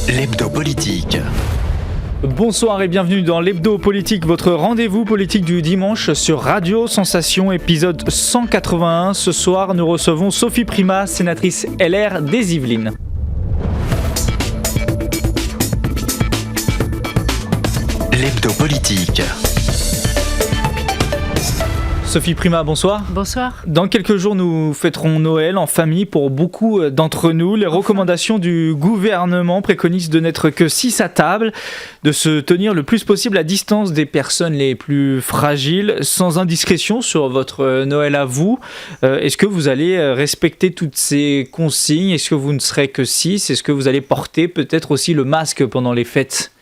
L'hebdo politique. Bonsoir et bienvenue dans l'hebdo politique, votre rendez-vous politique du dimanche sur Radio Sensation, épisode 181. Ce soir, nous recevons Sophie Primas, sénatrice LR des Yvelines. L'hebdo politique. Sophie Primas, bonsoir. Bonsoir. Dans quelques jours, nous fêterons Noël en famille pour beaucoup d'entre nous. Les recommandations du gouvernement préconisent de n'être que 6 à table, de se tenir le plus possible à distance des personnes les plus fragiles. Sans indiscrétion sur votre Noël à vous, est-ce que vous allez respecter toutes ces consignes ? Est-ce que vous ne serez que 6 ? Est-ce que vous allez porter peut-être aussi le masque pendant les fêtes ?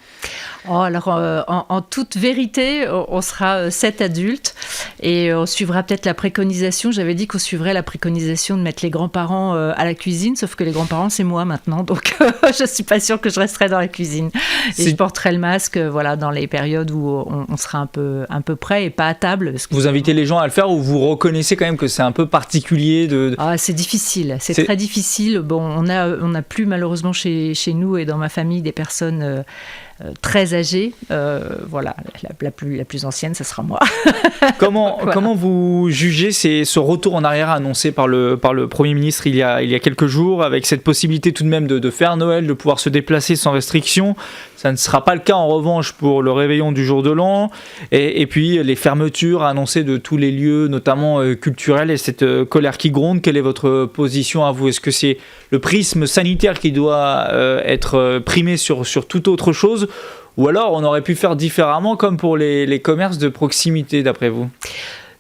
Alors, en toute vérité, on sera 7 adultes et on suivra peut-être la préconisation. J'avais dit qu'on suivrait la préconisation de mettre les grands-parents à la cuisine, sauf que les grands-parents, c'est moi maintenant, donc je ne suis pas sûre que je resterai dans la cuisine. Et je porterai le masque dans les périodes où on sera un peu près et pas à table. Parce que vous invitez les gens à le faire ou vous reconnaissez quand même que c'est un peu particulier c'est difficile, c'est très difficile. Bon, on n'a plus malheureusement chez nous et dans ma famille des personnes très âgée, la plus ancienne, ça sera moi. Comment vous jugez ce retour en arrière annoncé par le Premier ministre il y a quelques jours, avec cette possibilité tout de même de faire Noël, de pouvoir se déplacer sans restriction? Ça ne sera pas le cas en revanche pour le réveillon du jour de l'an, et puis les fermetures annoncées de tous les lieux, notamment culturels, et cette colère qui gronde. Quelle est votre position à vous? Est-ce que c'est le prisme sanitaire qui doit être primé sur toute autre chose, ou alors on aurait pu faire différemment comme pour les commerces de proximité d'après vous?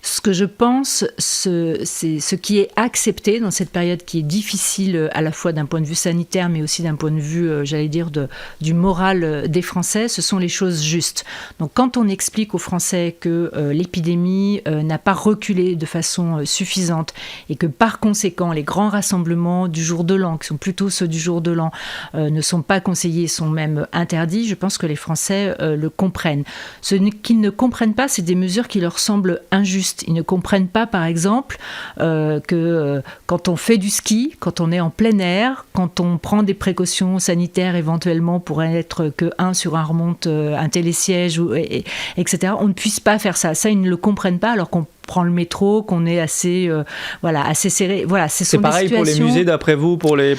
Ce que je pense, c'est ce qui est accepté dans cette période qui est difficile à la fois d'un point de vue sanitaire, mais aussi d'un point de vue, du moral des Français, ce sont les choses justes. Donc quand on explique aux Français que l'épidémie n'a pas reculé de façon suffisante et que par conséquent les grands rassemblements du jour de l'an, qui sont plutôt ceux du jour de l'an, ne sont pas conseillés, sont même interdits, je pense que les Français le comprennent. Ce qu'ils ne comprennent pas, c'est des mesures qui leur semblent injustes. Ils ne comprennent pas, par exemple, que quand on fait du ski, quand on est en plein air, quand on prend des précautions sanitaires éventuellement pour être que sur un remonte, un télésiège, etc., on ne puisse pas faire ça. Ça, ils ne le comprennent pas, alors qu'on prend le métro, qu'on est assez serré. Voilà, c'est pareil pour les musées, d'après vous, pour des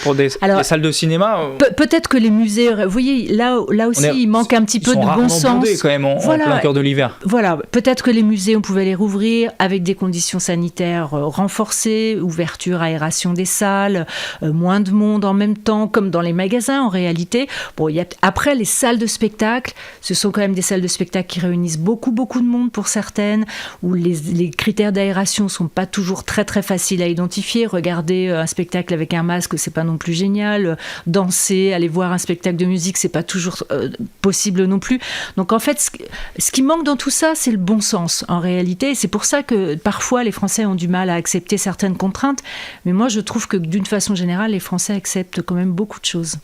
salles de cinéma. Peut-être que les musées, vous voyez, là aussi, il manque un petit peu de bon sens. Ils sont rarement bondés quand même en plein cœur de l'hiver. Voilà, peut-être que les musées, on pouvait les rouvrir avec des conditions sanitaires renforcées, ouverture, aération des salles, moins de monde en même temps, comme dans les magasins en réalité. Bon, après, les salles de spectacle, ce sont quand même des salles de spectacle qui réunissent beaucoup de monde pour certaines, où les critères d'aération ne sont pas toujours très très faciles à identifier. Regarder un spectacle avec un masque, c'est pas non plus génial. Danser, aller voir un spectacle de musique, c'est pas toujours possible non plus. Donc en fait, ce qui manque dans tout ça, c'est le bon sens en réalité. C'est pour ça que parfois les Français ont du mal à accepter certaines contraintes. Mais moi, je trouve que d'une façon générale, les Français acceptent quand même beaucoup de choses.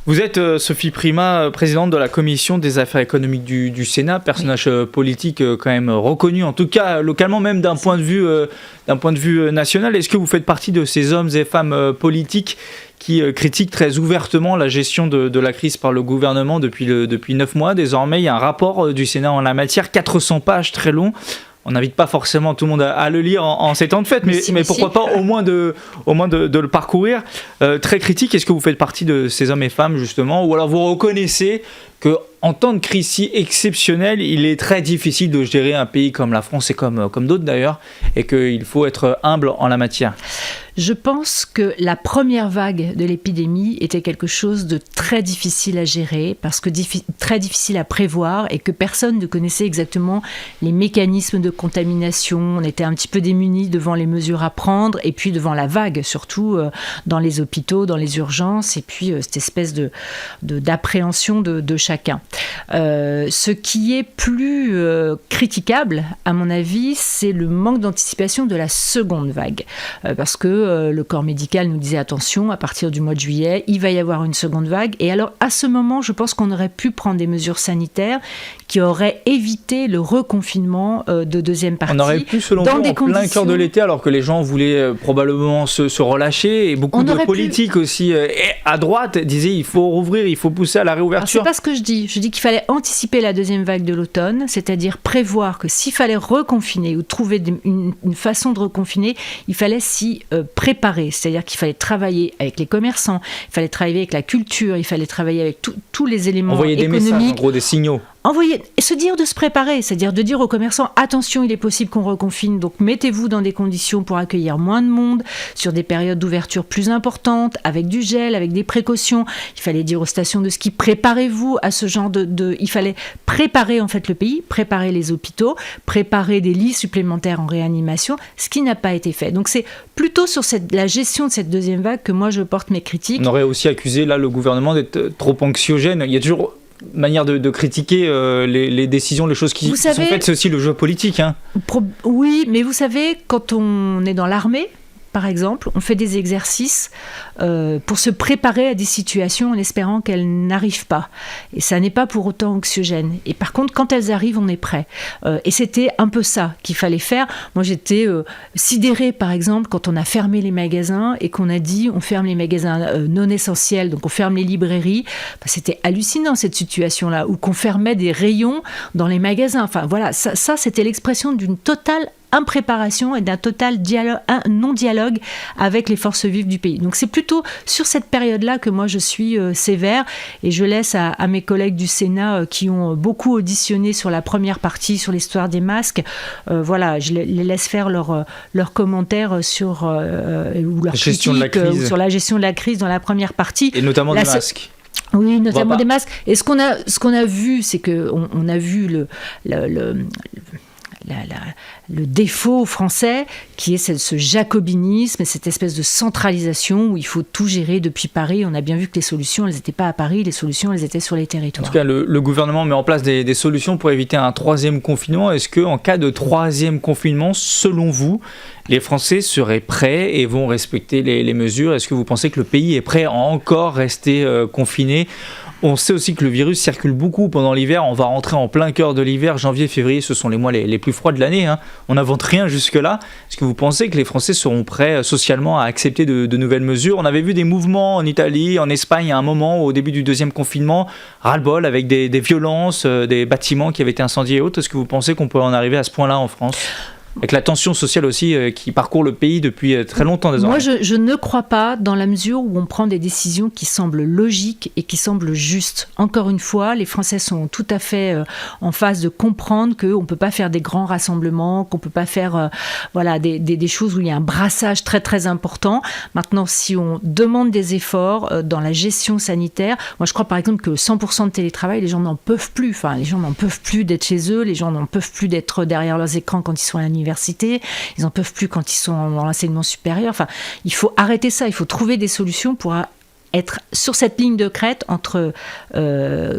Vous êtes Sophie Primas, présidente de la commission des affaires économiques du Sénat, personnage politique quand même reconnu, en tout cas localement, même d'un point de vue national. Est-ce que vous faites partie de ces hommes et femmes politiques qui critiquent très ouvertement la gestion de la crise par le gouvernement depuis 9 mois? Désormais, il y a un rapport du Sénat en la matière, 400 pages, très long. On n'invite pas forcément tout le monde à le lire en ces temps de fête, mais pourquoi pas au moins de le parcourir. Très critique, est-ce que vous faites partie de ces hommes et femmes justement, ou alors vous reconnaissez qu'en temps de crise si exceptionnelle, il est très difficile de gérer un pays comme la France et comme d'autres d'ailleurs, et qu'il faut être humble en la matière? Je pense que la première vague de l'épidémie était quelque chose de très difficile à gérer, parce que très difficile à prévoir, et que personne ne connaissait exactement les mécanismes de contamination. On était un petit peu démunis devant les mesures à prendre, et puis devant la vague, surtout dans les hôpitaux, dans les urgences, et puis cette espèce d'appréhension de chacun. Ce qui est plus critiquable, à mon avis, c'est le manque d'anticipation de la seconde vague, parce que le corps médical nous disait attention, à partir du mois de juillet, il va y avoir une seconde vague. Et alors, à ce moment, je pense qu'on aurait pu prendre des mesures sanitaires qui auraient évité le reconfinement de deuxième partie. On aurait pu, selon vous, en plein cœur de l'été, alors que les gens voulaient probablement se relâcher, et beaucoup de politiques aussi à droite disaient il faut rouvrir, il faut pousser à la réouverture. C'est pas ce que je dis. Je dis qu'il fallait anticiper la deuxième vague de l'automne, c'est-à-dire prévoir que s'il fallait reconfiner ou trouver une façon de reconfiner, il fallait s'y préparer. C'est-à-dire qu'il fallait travailler avec les commerçants, il fallait travailler avec la culture, il fallait travailler avec tous les éléments économiques. Envoyer des messages, en gros, des signaux. Se dire de se préparer, c'est-à-dire de dire aux commerçants attention, il est possible qu'on reconfine, donc mettez-vous dans des conditions pour accueillir moins de monde, sur des périodes d'ouverture plus importantes, avec du gel, avec des précautions. Il fallait dire aux stations de ski préparez-vous à ce genre il fallait préparer en fait le pays, préparer les hôpitaux, préparer des lits supplémentaires en réanimation, ce qui n'a pas été fait. Donc c'est plutôt sur la gestion de cette deuxième vague que moi je porte mes critiques. On aurait aussi accusé là le gouvernement d'être trop anxiogène. Il y a toujours manière de critiquer les décisions, les choses qui sont faites, c'est aussi le jeu politique. Oui, mais vous savez, quand on est dans l'armée, par exemple, on fait des exercices pour se préparer à des situations en espérant qu'elles n'arrivent pas. Et ça n'est pas pour autant anxiogène. Et par contre, quand elles arrivent, on est prêt. Et c'était un peu ça qu'il fallait faire. Moi, j'étais sidérée, par exemple, quand on a fermé les magasins et qu'on a dit on ferme les magasins non essentiels, donc on ferme les librairies. C'était hallucinant, cette situation-là, où qu'on fermait des rayons dans les magasins. Enfin, voilà, ça c'était l'expression d'une totale impréparation et d'un total non-dialogue avec les forces vives du pays. Donc c'est plutôt sur cette période-là que moi je suis sévère, et je laisse à mes collègues du Sénat qui ont beaucoup auditionné sur la première partie, sur l'histoire des masques, je les laisse faire leurs commentaires sur ou leurs critiques sur la gestion de la crise dans la première partie. Et notamment des masques. Oui, notamment des masques. Et ce qu'on a vu, c'est qu'on a vu le défaut français qui est ce jacobinisme et cette espèce de centralisation où il faut tout gérer depuis Paris. On a bien vu que les solutions, elles n'étaient pas à Paris, les solutions, elles étaient sur les territoires. En tout cas, le gouvernement met en place des solutions pour éviter un troisième confinement. Est-ce qu'en cas de troisième confinement, selon vous, les Français seraient prêts et vont respecter les mesures? Est-ce que vous pensez que le pays est prêt à encore rester confiné? On sait aussi que le virus circule beaucoup pendant l'hiver. On va rentrer en plein cœur de l'hiver. Janvier, février, ce sont les mois les plus froids de l'année. On n'invente rien jusque-là. Est-ce que vous pensez que les Français seront prêts socialement à accepter de nouvelles mesures? On avait vu des mouvements en Italie, en Espagne, à un moment, au début du deuxième confinement, ras-le-bol, avec des violences, des bâtiments qui avaient été incendiés et autres. Est-ce que vous pensez qu'on peut en arriver à ce point-là en France ? Avec la tension sociale aussi qui parcourt le pays depuis très longtemps désormais. Moi, je ne crois pas, dans la mesure où on prend des décisions qui semblent logiques et qui semblent justes. Encore une fois, les Français sont tout à fait en phase de comprendre qu'on ne peut pas faire des grands rassemblements, qu'on ne peut pas faire des choses où il y a un brassage très très important. Maintenant, si on demande des efforts dans la gestion sanitaire, moi je crois par exemple que 100% de télétravail, les gens n'en peuvent plus. Enfin, les gens n'en peuvent plus d'être chez eux, les gens n'en peuvent plus d'être derrière leurs écrans quand ils sont à l'université. Ils n'en peuvent plus quand ils sont dans l'enseignement supérieur. Enfin, il faut arrêter ça. Il faut trouver des solutions pour être sur cette ligne de crête entre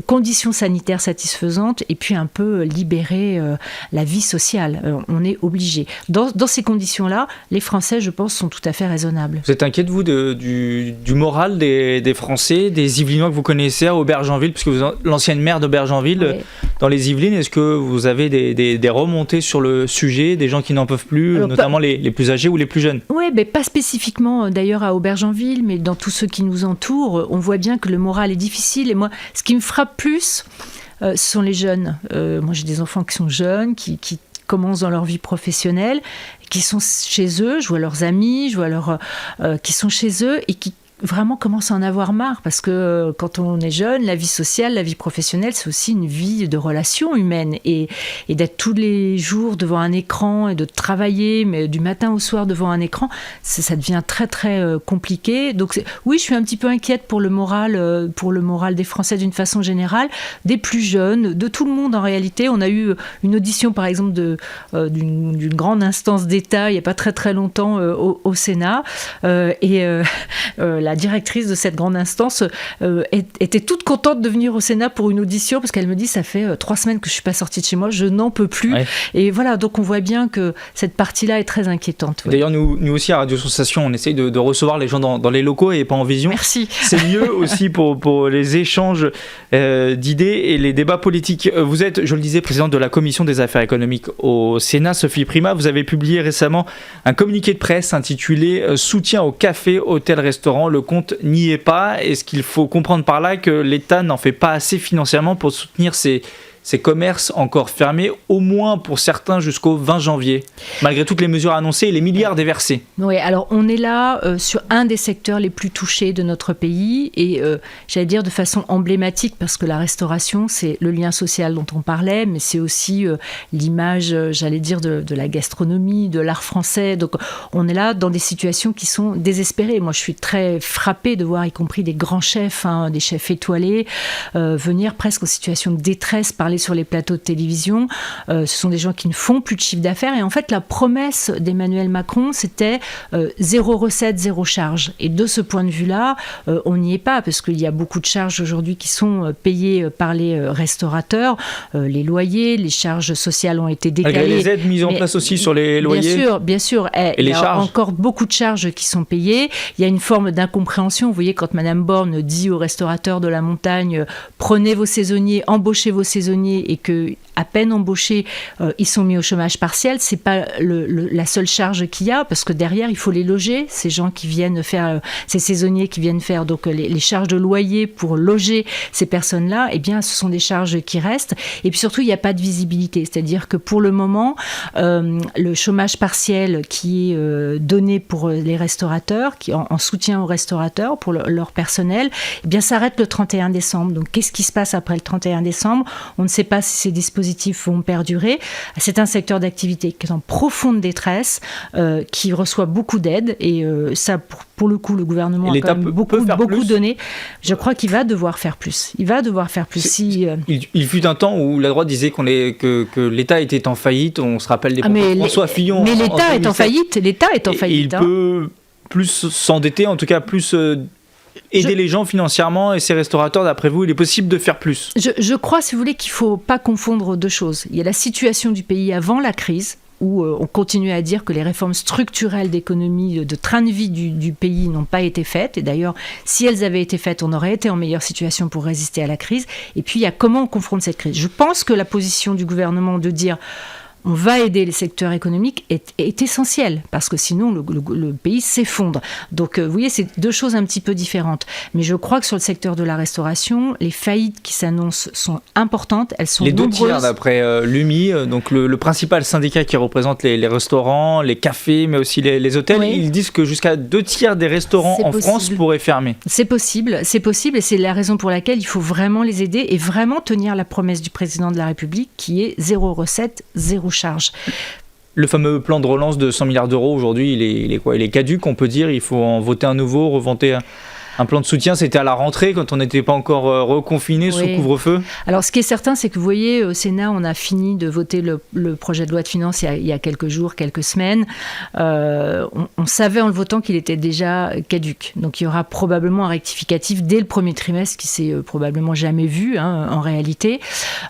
conditions sanitaires satisfaisantes et puis un peu libérer la vie sociale. On est obligé. Dans ces conditions-là, les Français, je pense, sont tout à fait raisonnables. Vous êtes inquiet de vous du moral des Français, des Yvelinois que vous connaissez à Aubergenville, puisque vous êtes l'ancienne maire d'Aubergenville, dans les Yvelines. Est-ce que vous avez des remontées sur le sujet, des gens qui n'en peuvent plus, notamment les plus âgés ou les plus jeunes? Oui, mais pas spécifiquement d'ailleurs à Aubergenville, mais dans tous ceux qui nous entourent. On voit bien que le moral est difficile. Et moi, ce qui me frappe plus, ce sont les jeunes. Moi, j'ai des enfants qui sont jeunes, qui commencent dans leur vie professionnelle, qui sont chez eux. Je vois leurs amis, je vois qui sont chez eux et qui vraiment commence à en avoir marre, parce que quand on est jeune, la vie sociale, la vie professionnelle, c'est aussi une vie de relations humaines, et d'être tous les jours devant un écran et de travailler, mais du matin au soir devant un écran, ça devient très très compliqué. Donc oui, je suis un petit peu inquiète pour le moral des Français d'une façon générale, des plus jeunes, de tout le monde en réalité. On a eu une audition par exemple d'une grande instance d'État il n'y a pas très très longtemps au Sénat, la directrice de cette grande instance était toute contente de venir au Sénat pour une audition, parce qu'elle me dit, ça fait 3 semaines que je ne suis pas sortie de chez moi, je n'en peux plus. Ouais. Et voilà, donc on voit bien que cette partie-là est très inquiétante. Ouais. D'ailleurs, nous aussi à Radio Sensation, on essaye de recevoir les gens dans les locaux et pas en vision. Merci. C'est mieux aussi pour les échanges d'idées et les débats politiques. Vous êtes, je le disais, présidente de la Commission des affaires économiques au Sénat, Sophie Primas. Vous avez publié récemment un communiqué de presse intitulé « Soutien aux cafés, hôtels, restaurants, le compte n'y est pas ». Est-ce qu'il faut comprendre par là que l'État n'en fait pas assez financièrement pour soutenir ces commerces encore fermés, au moins pour certains jusqu'au 20 janvier, malgré toutes les mesures annoncées et les milliards déversés? Oui, alors on est là sur un des secteurs les plus touchés de notre pays, et j'allais dire de façon emblématique, parce que la restauration, c'est le lien social dont on parlait, mais c'est aussi l'image, j'allais dire, de la gastronomie, de l'art français. Donc on est là dans des situations qui sont désespérées. Moi, je suis très frappée de voir, y compris des grands chefs, des chefs étoilés, venir presque en situation de détresse, parler sur les plateaux de télévision. Ce sont des gens qui ne font plus de chiffre d'affaires, et en fait la promesse d'Emmanuel Macron, c'était 0 recette, 0 charge, et de ce point de vue-là, on n'y est pas, parce qu'il y a beaucoup de charges aujourd'hui qui sont payées par les restaurateurs, les loyers, les charges sociales ont été décalées. Malgré les aides mises en place aussi sur les loyers. Bien sûr, et il y a encore beaucoup de charges qui sont payées. Il y a une forme d'incompréhension. Vous voyez, quand Madame Borne dit aux restaurateurs de la montagne, prenez vos saisonniers, embauchez vos saisonniers, et que à peine embauchés, ils sont mis au chômage partiel. C'est pas la seule charge qu'il y a, parce que derrière, il faut les loger. Ces gens qui viennent faire, ces saisonniers qui viennent faire donc les charges de loyer pour loger ces personnes-là, eh bien, ce sont des charges qui restent. Et puis surtout, il n'y a pas de visibilité. C'est-à-dire que pour le moment, le chômage partiel qui est donné pour les restaurateurs, qui en soutien aux restaurateurs, pour leur personnel, eh bien, s'arrête le 31 décembre. Donc, qu'est-ce qui se passe après le 31 décembre ? On ne sait pas si ces dispositifs vont perdurer. C'est un secteur d'activité qui est en profonde détresse, qui reçoit beaucoup d'aides, et ça, pour le coup, le gouvernement a quand même beaucoup donné. Je crois qu'il va devoir faire plus. Il va devoir faire plus. Il fut un temps où la droite disait que l'État était en faillite. On se rappelle des propos de François Fillon. Mais l'État est en faillite. L'État est en faillite. Il peut plus s'endetter, en tout cas plus aider les gens financièrement, et ces restaurateurs, d'après vous, il est possible de faire plus? Je crois, si vous voulez, qu'il ne faut pas confondre deux choses. Il y a la situation du pays avant la crise, où on continue à dire que les réformes structurelles d'économie, de train de vie du pays n'ont pas été faites. Et d'ailleurs, si elles avaient été faites, on aurait été en meilleure situation pour résister à la crise. Et puis, il y a comment on confronte cette crise. Je pense que la position du gouvernement de dire on va aider les secteurs économiques est essentiel, parce que sinon le pays s'effondre. Donc vous voyez, c'est deux choses un petit peu différentes. Mais je crois que sur le secteur de la restauration, les faillites qui s'annoncent sont importantes, elles sont nombreuses. Les 2 tiers d'après l'UMI, donc le principal syndicat qui représente les restaurants, les cafés, mais aussi les hôtels, oui. Ils disent que jusqu'à 2 tiers des restaurants en France pourraient fermer. C'est possible, et c'est la raison pour laquelle il faut vraiment les aider et vraiment tenir la promesse du président de la République qui est 0 recette, 0 charge. Le fameux plan de relance de 100 milliards d'euros, aujourd'hui, il est quoi? Il est caduc, on peut dire. Il faut en voter un nouveau, revanter un plan de soutien. C'était à la rentrée, quand on n'était pas encore reconfiné, sous couvre-feu. Alors, ce qui est certain, c'est que vous voyez, au Sénat, on a fini de voter le projet de loi de finances il y a quelques jours, quelques semaines. On savait en le votant qu'il était déjà caduc. Donc, il y aura probablement un rectificatif dès le premier trimestre, qui s'est probablement jamais vu, en réalité.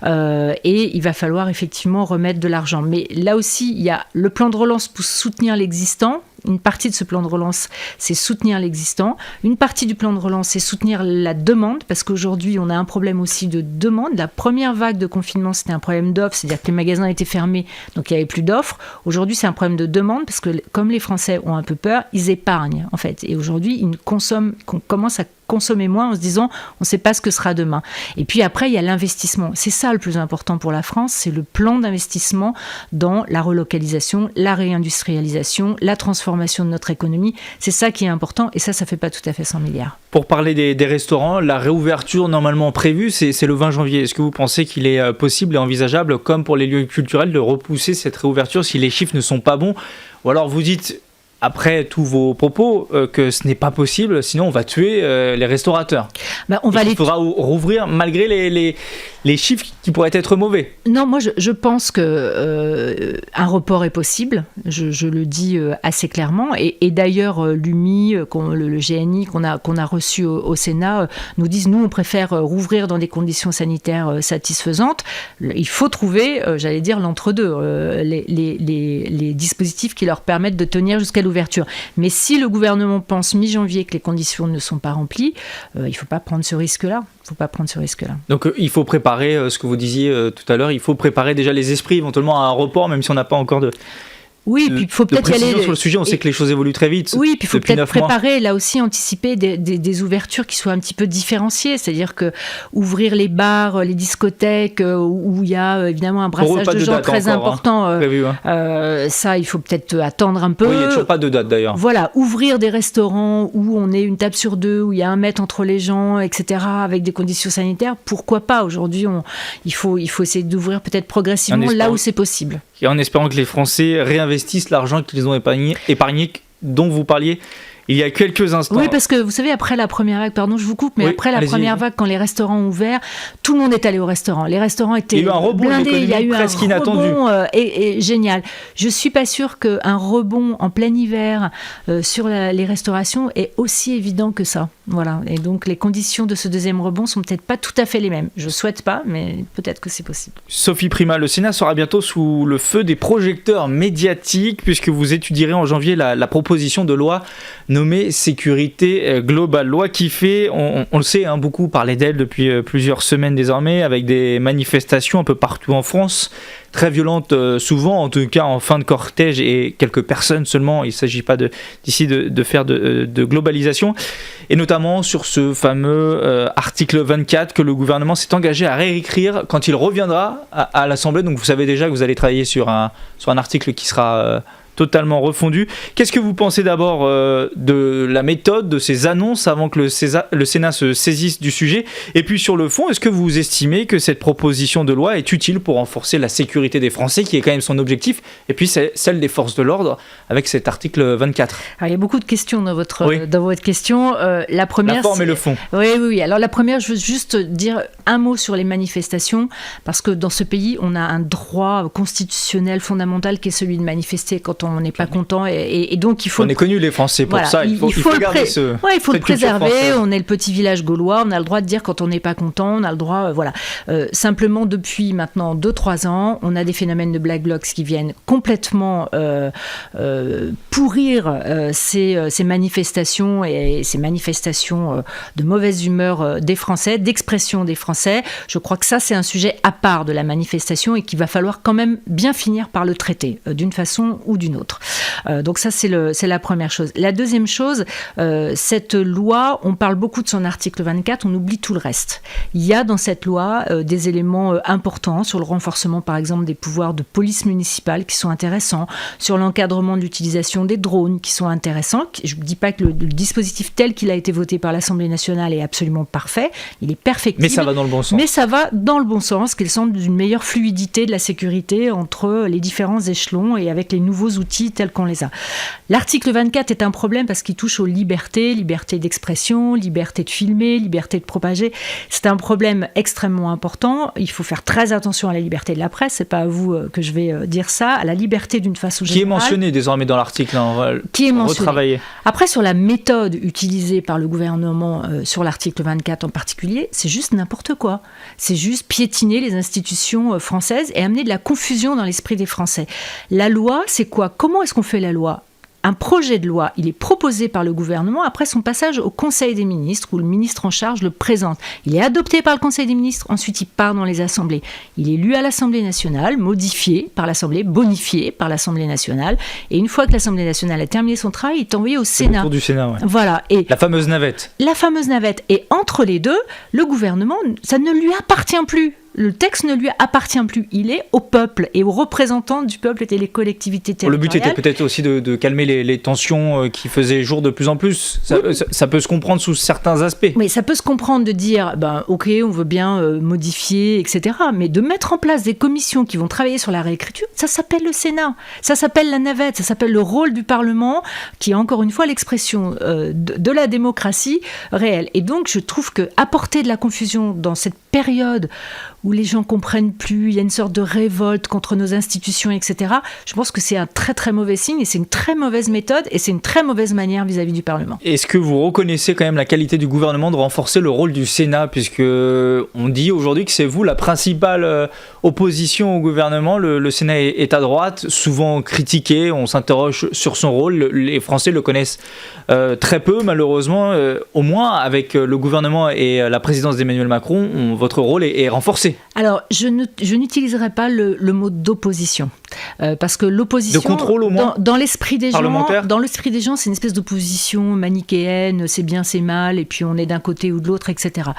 Et il va falloir effectivement remettre de l'argent. Mais là aussi, il y a le plan de relance pour soutenir l'existant. Une partie de ce plan de relance, c'est soutenir l'existant. Une partie du plan de relance, c'est soutenir la demande, parce qu'aujourd'hui, on a un problème aussi de demande. La première vague de confinement, c'était un problème d'offre, c'est-à-dire que les magasins étaient fermés, donc il n'y avait plus d'offres. Aujourd'hui, c'est un problème de demande, parce que comme les Français ont un peu peur, ils épargnent, en fait. Et aujourd'hui, qu'on commence à consommer moins en se disant on ne sait pas ce que sera demain. Et puis après, il y a l'investissement. C'est ça le plus important pour la France, c'est le plan d'investissement dans la relocalisation, la réindustrialisation, la transformation de notre économie. C'est ça qui est important, et ça ne fait pas tout à fait 100 milliards. Pour parler des restaurants, la réouverture normalement prévue, c'est le 20 janvier. Est-ce que vous pensez qu'il est possible et envisageable, comme pour les lieux culturels, de repousser cette réouverture si les chiffres ne sont pas bons? Ou alors vous dites, après tous vos propos, que ce n'est pas possible, sinon on va tuer les restaurateurs? Il faudra rouvrir malgré les chiffres qui pourraient être mauvais. Non, moi je pense que un report est possible, je le dis assez clairement, et d'ailleurs l'UMI, le GNI qu'on a reçu au Sénat, nous disent nous on préfère rouvrir dans des conditions sanitaires satisfaisantes. Il faut trouver, j'allais dire, l'entre-deux, les dispositifs qui leur permettent de tenir jusqu'à l'ouverture. Mais si le gouvernement pense mi-janvier que les conditions ne sont pas remplies, il ne faut pas prendre ce risque-là. Donc il faut préparer, ce que vous disiez tout à l'heure, il faut préparer déjà les esprits éventuellement à un report, même si on n'a pas encore de... Oui, puis il faut peut-être y aller sur le sujet. On sait que les choses évoluent très vite. Oui, puis il faut peut-être préparer, là aussi, anticiper des ouvertures qui soient un petit peu différenciées. C'est-à-dire que ouvrir les bars, les discothèques, où il y a évidemment un brassage de gens très important, ça, il faut peut-être attendre un peu. Oui, il n'y a toujours pas de date d'ailleurs. Voilà, ouvrir des restaurants où on est une table sur deux, où il y a 1 mètre entre les gens, etc., avec des conditions sanitaires, pourquoi pas ? Aujourd'hui, il faut essayer d'ouvrir peut-être progressivement là où c'est possible. Et en espérant que les Français réinvestissent l'argent qu'ils ont épargné, dont vous parliez il y a quelques instants. Oui, parce que vous savez, après la première vague, pardon, je vous coupe, mais après la première vague, quand les restaurants ont ouvert, tout le monde est allé au restaurant. Les restaurants étaient blindés. Il y a eu presque un inattendu. Rebond et génial. Je suis pas sûre qu'un rebond en plein hiver sur les restaurations est aussi évident que ça. Voilà. Et donc les conditions de ce deuxième rebond sont peut-être pas tout à fait les mêmes. Je souhaite pas, mais peut-être que c'est possible. Sophie Primas, le Sénat sera bientôt sous le feu des projecteurs médiatiques puisque vous étudierez en janvier la proposition de loi nommée sécurité globale. Loi qui fait, on le sait, beaucoup parler d'elle depuis plusieurs semaines désormais, avec des manifestations un peu partout en France, très violentes souvent, en tout cas en fin de cortège, et quelques personnes seulement. Il ne s'agit pas d'ici de faire de globalisation. Et notamment sur ce fameux article 24 que le gouvernement s'est engagé à réécrire quand il reviendra à l'Assemblée. Donc vous savez déjà que vous allez travailler sur un article qui sera... totalement refondu. Qu'est-ce que vous pensez d'abord de la méthode, de ces annonces avant que le Sénat se saisisse du sujet ? Et puis sur le fond, est-ce que vous estimez que cette proposition de loi est utile pour renforcer la sécurité des Français, qui est quand même son objectif, et puis celle des forces de l'ordre avec cet article 24 ? Alors, il y a beaucoup de questions dans votre question. La première, la forme et le fond. Oui. Alors la première, je veux juste dire un mot sur les manifestations, parce que dans ce pays, on a un droit constitutionnel fondamental qui est celui de manifester quand on n'est pas content, et donc il faut... On est connus les Français pour ça, il faut garder il faut le préserver, on est le petit village gaulois, on a le droit de dire quand on n'est pas content, on a le droit, simplement depuis maintenant 2-3 ans, on a des phénomènes de Black Blocs qui viennent complètement pourrir ces manifestations, et ces manifestations de mauvaise humeur des Français, d'expression des Français. Je crois que ça, c'est un sujet à part de la manifestation, et qu'il va falloir quand même bien finir par le traiter, d'une façon ou d'une autre. Donc ça, c'est la première chose. La deuxième chose, cette loi, on parle beaucoup de son article 24, on oublie tout le reste. Il y a dans cette loi des éléments importants sur le renforcement, par exemple, des pouvoirs de police municipale qui sont intéressants, sur l'encadrement de l'utilisation des drones qui sont intéressants. Je ne dis pas que le dispositif tel qu'il a été voté par l'Assemblée nationale est absolument parfait, il est perfectible. Mais ça va dans le bon sens. Mais ça va dans le bon sens, qu'il semble d'une meilleure fluidité de la sécurité entre les différents échelons et avec les nouveaux outils tels qu'on les a. L'article 24 est un problème parce qu'il touche aux libertés d'expression, liberté de filmer, liberté de propager. C'est un problème extrêmement important. Il faut faire très attention à la liberté de la presse. C'est pas à vous que je vais dire ça. À la liberté d'une façon générale. Qui est mentionné désormais dans l'article. On va retravailler. Après, sur la méthode utilisée par le gouvernement sur l'article 24 en particulier, c'est juste n'importe quoi. C'est juste piétiner les institutions françaises et amener de la confusion dans l'esprit des Français. La loi, c'est quoi ? Comment est-ce qu'on fait la loi ? Un projet de loi, il est proposé par le gouvernement après son passage au Conseil des ministres, où le ministre en charge le présente. Il est adopté par le Conseil des ministres, ensuite il part dans les assemblées. Il est lu à l'Assemblée nationale, modifié par l'Assemblée, bonifié par l'Assemblée nationale, et une fois que l'Assemblée nationale a terminé son travail, il est envoyé au Sénat. Autour du Sénat, ouais. Voilà. Et la fameuse navette. La fameuse navette. Et entre les deux, le gouvernement, ça ne lui appartient plus. le texte ne lui appartient plus. Il est au peuple et aux représentants du peuple étaient les collectivités territoriales. Le but était peut-être aussi de calmer les tensions qui faisaient jour de plus en plus. Ça peut se comprendre sous certains aspects. Mais ça peut se comprendre de dire, ok, on veut bien modifier, etc. Mais de mettre en place des commissions qui vont travailler sur la réécriture, ça s'appelle le Sénat, ça s'appelle la navette, ça s'appelle le rôle du Parlement, qui est encore une fois l'expression de la démocratie réelle. Et donc, je trouve que apporter de la confusion dans cette période où les gens comprennent plus, il y a une sorte de révolte contre nos institutions, etc. Je pense que c'est un très très mauvais signe et c'est une très mauvaise méthode et c'est une très mauvaise manière vis-à-vis du Parlement. Est-ce que vous reconnaissez quand même la qualité du gouvernement de renforcer le rôle du Sénat, puisque on dit aujourd'hui que c'est vous la principale opposition au gouvernement, le Sénat est à droite, souvent critiqué, on s'interroge sur son rôle, les Français le connaissent très peu malheureusement, au moins avec le gouvernement et la présidence d'Emmanuel Macron, votre rôle est renforcé. Alors, je n'utiliserai pas le mot d'opposition, parce que l'opposition, de contrôle au moins, dans l'esprit des gens, c'est une espèce d'opposition manichéenne, c'est bien, c'est mal, et puis on est d'un côté ou de l'autre, etc.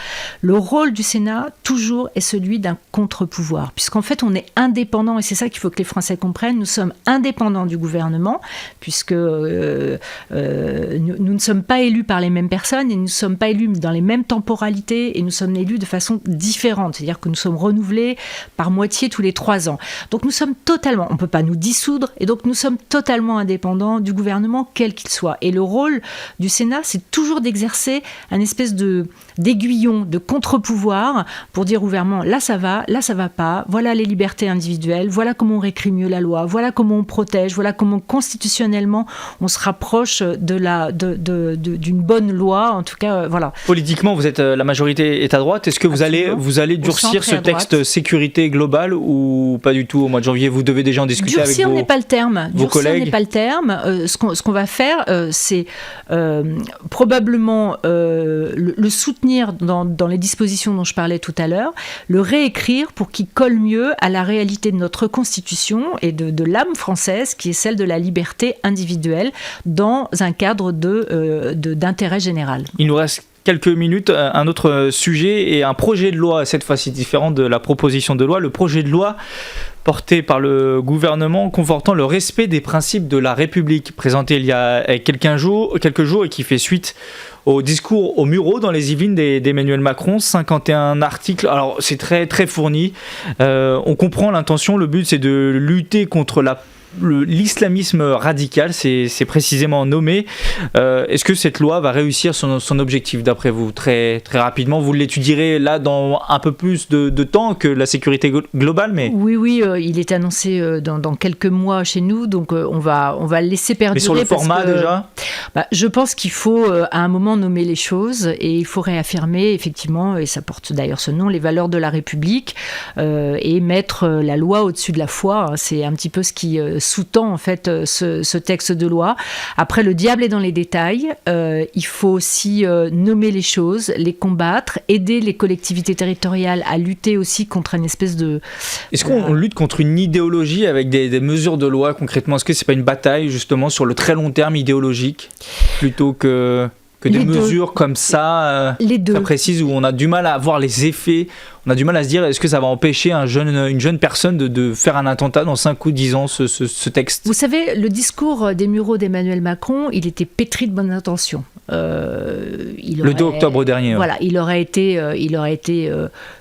Le rôle du Sénat, toujours, est celui d'un contre-pouvoir, puisqu'en fait, on est indépendant, et c'est ça qu'il faut que les Français comprennent, nous sommes indépendants du gouvernement, puisque nous ne sommes pas élus par les mêmes personnes, et nous ne sommes pas élus dans les mêmes temporalités, et nous sommes élus de façon différente, c'est-à-dire que nous sommes renouvelés par moitié tous les 3 ans. Donc nous sommes totalement, on ne peut pas nous dissoudre, et donc nous sommes totalement indépendants du gouvernement, quel qu'il soit. Et le rôle du Sénat, c'est toujours d'exercer un espèce d'aiguillon, de contre-pouvoir, pour dire au gouvernement, là ça va pas, voilà les libertés individuelles, voilà comment on réécrit mieux la loi, voilà comment on protège, voilà comment constitutionnellement on se rapproche d'une bonne loi, en tout cas, voilà. Politiquement, vous êtes, la majorité est à droite, est-ce que vous allez durcir ce texte sécurité globale ou pas du tout au mois de janvier? Vous devez déjà en discuter avec n'est pas le terme. Vos collègues. N'est pas le terme. Ce qu'on va faire, c'est probablement le soutenir dans les dispositions dont je parlais tout à l'heure, le réécrire pour qu'il colle mieux à la réalité de notre Constitution et de l'âme française, qui est celle de la liberté individuelle dans un cadre d'intérêt général. Il nous reste quelques minutes, un autre sujet et un projet de loi, cette fois-ci différent de la proposition de loi, le projet de loi porté par le gouvernement confortant le respect des principes de la République, présenté il y a quelques jours et qui fait suite au discours aux Mureaux dans les Yvelines d'Emmanuel Macron, 51 articles, alors c'est très très fourni, on comprend l'intention, le but c'est de lutter contre l'islamisme radical, c'est précisément nommé. Est-ce que cette loi va réussir son objectif d'après vous? Très, très rapidement, vous l'étudierez là dans un peu plus de temps que la sécurité globale, mais... Oui, il est annoncé dans quelques mois chez nous, donc on va le laisser perdurer. Mais sur le format déjà je pense qu'il faut à un moment nommer les choses et il faut réaffirmer effectivement, et ça porte d'ailleurs ce nom, les valeurs de la République et mettre la loi au-dessus de la foi. C'est un petit peu ce qui sous-tend en fait ce texte de loi. Après, le diable est dans les détails. Il faut aussi nommer les choses, les combattre, aider les collectivités territoriales à lutter aussi contre une espèce de... Est-ce qu'on lutte contre une idéologie avec des mesures de loi concrètement? Est-ce que c'est pas une bataille justement sur le très long terme idéologique plutôt que des mesures comme ça, très précises, où on a du mal à voir les effets, on a du mal à se dire est-ce que ça va empêcher une jeune personne de faire un attentat dans 5 ou 10 ans, ce texte? Vous savez, le discours des Mureaux d'Emmanuel Macron, il était pétri de bonnes intentions. Le 2 octobre dernier. Voilà, il aurait été,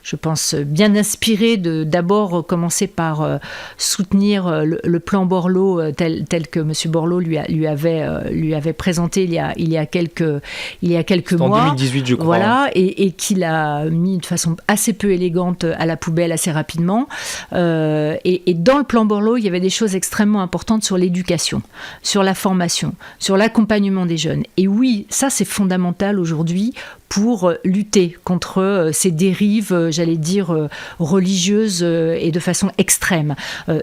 je pense, bien inspiré de d'abord commencer par soutenir le plan Borloo tel que M. Borloo lui avait présenté il y a quelques mois. En 2018, je crois. Voilà, et qu'il a mis de façon assez peu élégante à la poubelle assez rapidement. Et dans le plan Borloo, il y avait des choses extrêmement importantes sur l'éducation, sur la formation, sur l'accompagnement des jeunes. Et oui, ça c'est fondamental aujourd'hui pour lutter contre ces dérives, j'allais dire, religieuses et de façon extrême.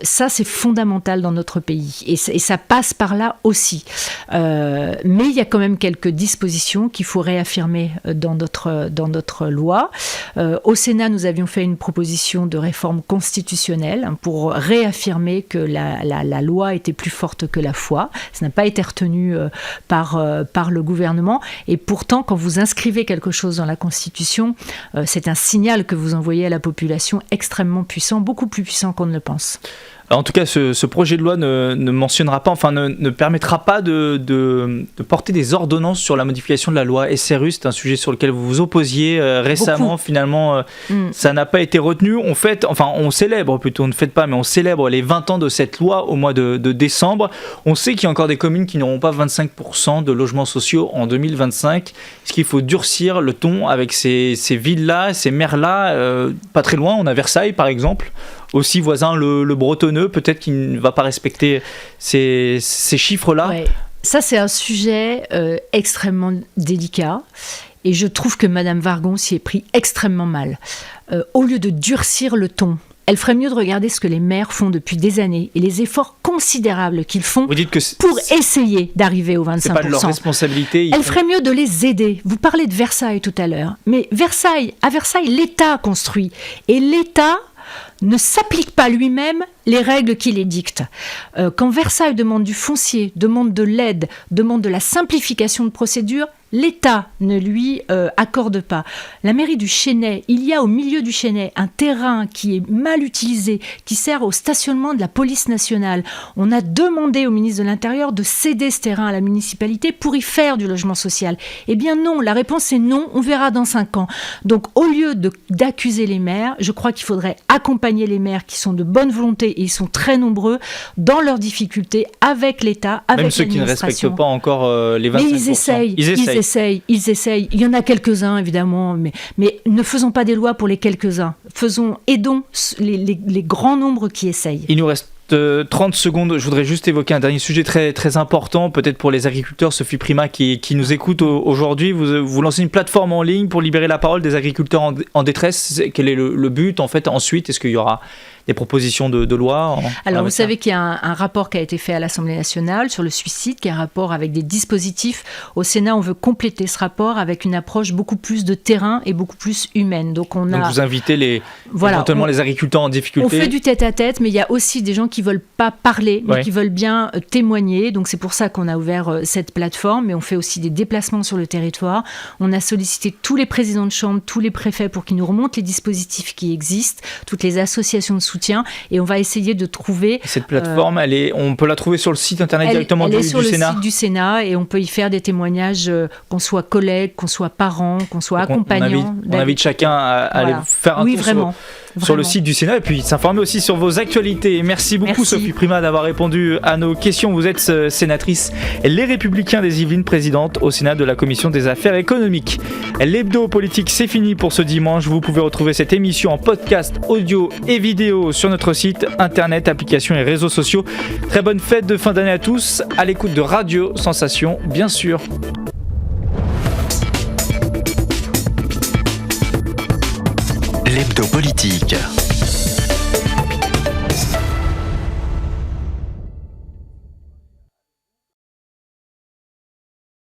Ça, c'est fondamental dans notre pays. Et ça passe par là aussi. Mais il y a quand même quelques dispositions qu'il faut réaffirmer dans notre loi. Au Sénat, nous avions fait une proposition de réforme constitutionnelle pour réaffirmer que la loi était plus forte que la foi. Ça n'a pas été retenu par le gouvernement. Et pourtant, quand vous inscrivez quelque chose dans la Constitution, c'est un signal que vous envoyez à la population extrêmement puissant, beaucoup plus puissant qu'on ne le pense. En tout cas, ce projet de loi ne mentionnera pas, enfin ne permettra pas de porter des ordonnances sur la modification de la loi SRU. C'est un sujet sur lequel vous vous opposiez récemment. Beaucoup. Finalement, ça n'a pas été retenu. On célèbre plutôt, ne faites pas, mais on célèbre les 20 ans de cette loi au mois de décembre. On sait qu'il y a encore des communes qui n'auront pas 25% de logements sociaux en 2025. Est-ce qu'il faut durcir le ton avec ces villes-là, ces maires-là pas très loin, on a Versailles par exemple. Aussi voisin, le Bretonneux, peut-être qu'il ne va pas respecter ces chiffres-là. Ouais. Ça, c'est un sujet extrêmement délicat. Et je trouve que Madame Wargon s'y est pris extrêmement mal. Au lieu de durcir le ton, elle ferait mieux de regarder ce que les maires font depuis des années et les efforts considérables qu'ils font pour essayer d'arriver aux 25%. C'est pas de leur responsabilité. Elle ferait mieux de les aider. Vous parlez de Versailles tout à l'heure. Mais à Versailles, l'État construit. Et l'État ne s'applique pas lui-même les règles qui les dictent. Quand Versailles demande du foncier, demande de l'aide, demande de la simplification de procédures, l'État ne lui accorde pas. La mairie du Chesnay, il y a au milieu du Chesnay un terrain qui est mal utilisé, qui sert au stationnement de la police nationale. On a demandé au ministre de l'Intérieur de céder ce terrain à la municipalité pour y faire du logement social. Eh bien non, la réponse est non, on verra dans 5 ans. Donc au lieu d'accuser les maires, je crois qu'il faudrait accompagner les maires qui sont de bonne volonté, et ils sont très nombreux, dans leurs difficultés avec l'État, avec l'administration. Même ceux qui ne respectent pas encore les 25%. Mais ils essayent. Il y en a quelques-uns, évidemment, mais ne faisons pas des lois pour les quelques-uns. Aidons les grands nombres qui essayent. Il nous reste 30 secondes. Je voudrais juste évoquer un dernier sujet très, très important, peut-être pour les agriculteurs. Sophie Primas qui nous écoute aujourd'hui. Vous lancez une plateforme en ligne pour libérer la parole des agriculteurs en détresse. Quel est le but, en fait, ensuite? Est-ce qu'il y aura des propositions de loi Alors, vous savez qu'il y a un rapport qui a été fait à l'Assemblée nationale sur le suicide, qui est un rapport avec des dispositifs. Au Sénat, on veut compléter ce rapport avec une approche beaucoup plus de terrain et beaucoup plus humaine. Donc vous invitez éventuellement les agriculteurs en difficulté. On fait du tête-à-tête, mais il y a aussi des gens qui ne veulent pas parler, mais qui veulent bien témoigner. Donc c'est pour ça qu'on a ouvert cette plateforme, mais on fait aussi des déplacements sur le territoire. On a sollicité tous les présidents de chambre, tous les préfets pour qu'ils nous remontent les dispositifs qui existent, toutes les associations de soutien, et on va essayer de trouver... Cette plateforme, on peut la trouver sur le site internet directement du Sénat. Elle est sur le site du Sénat, et on peut y faire des témoignages, qu'on soit collègue, qu'on soit parent, qu'on soit accompagnant. On invite chacun à aller faire un tour sur le site du Sénat, et puis s'informer aussi sur vos actualités. Merci beaucoup Sophie Primas d'avoir répondu à nos questions. Vous êtes sénatrice Les Républicains des Yvelines, présidente au Sénat de la Commission des Affaires économiques. L'hebdo politique, c'est fini pour ce dimanche. Vous pouvez retrouver cette émission en podcast audio et vidéo sur notre site internet, applications et réseaux sociaux. Très bonne fête de fin d'année à tous, à l'écoute de Radio Sensation, bien sûr. L'hebdo politique.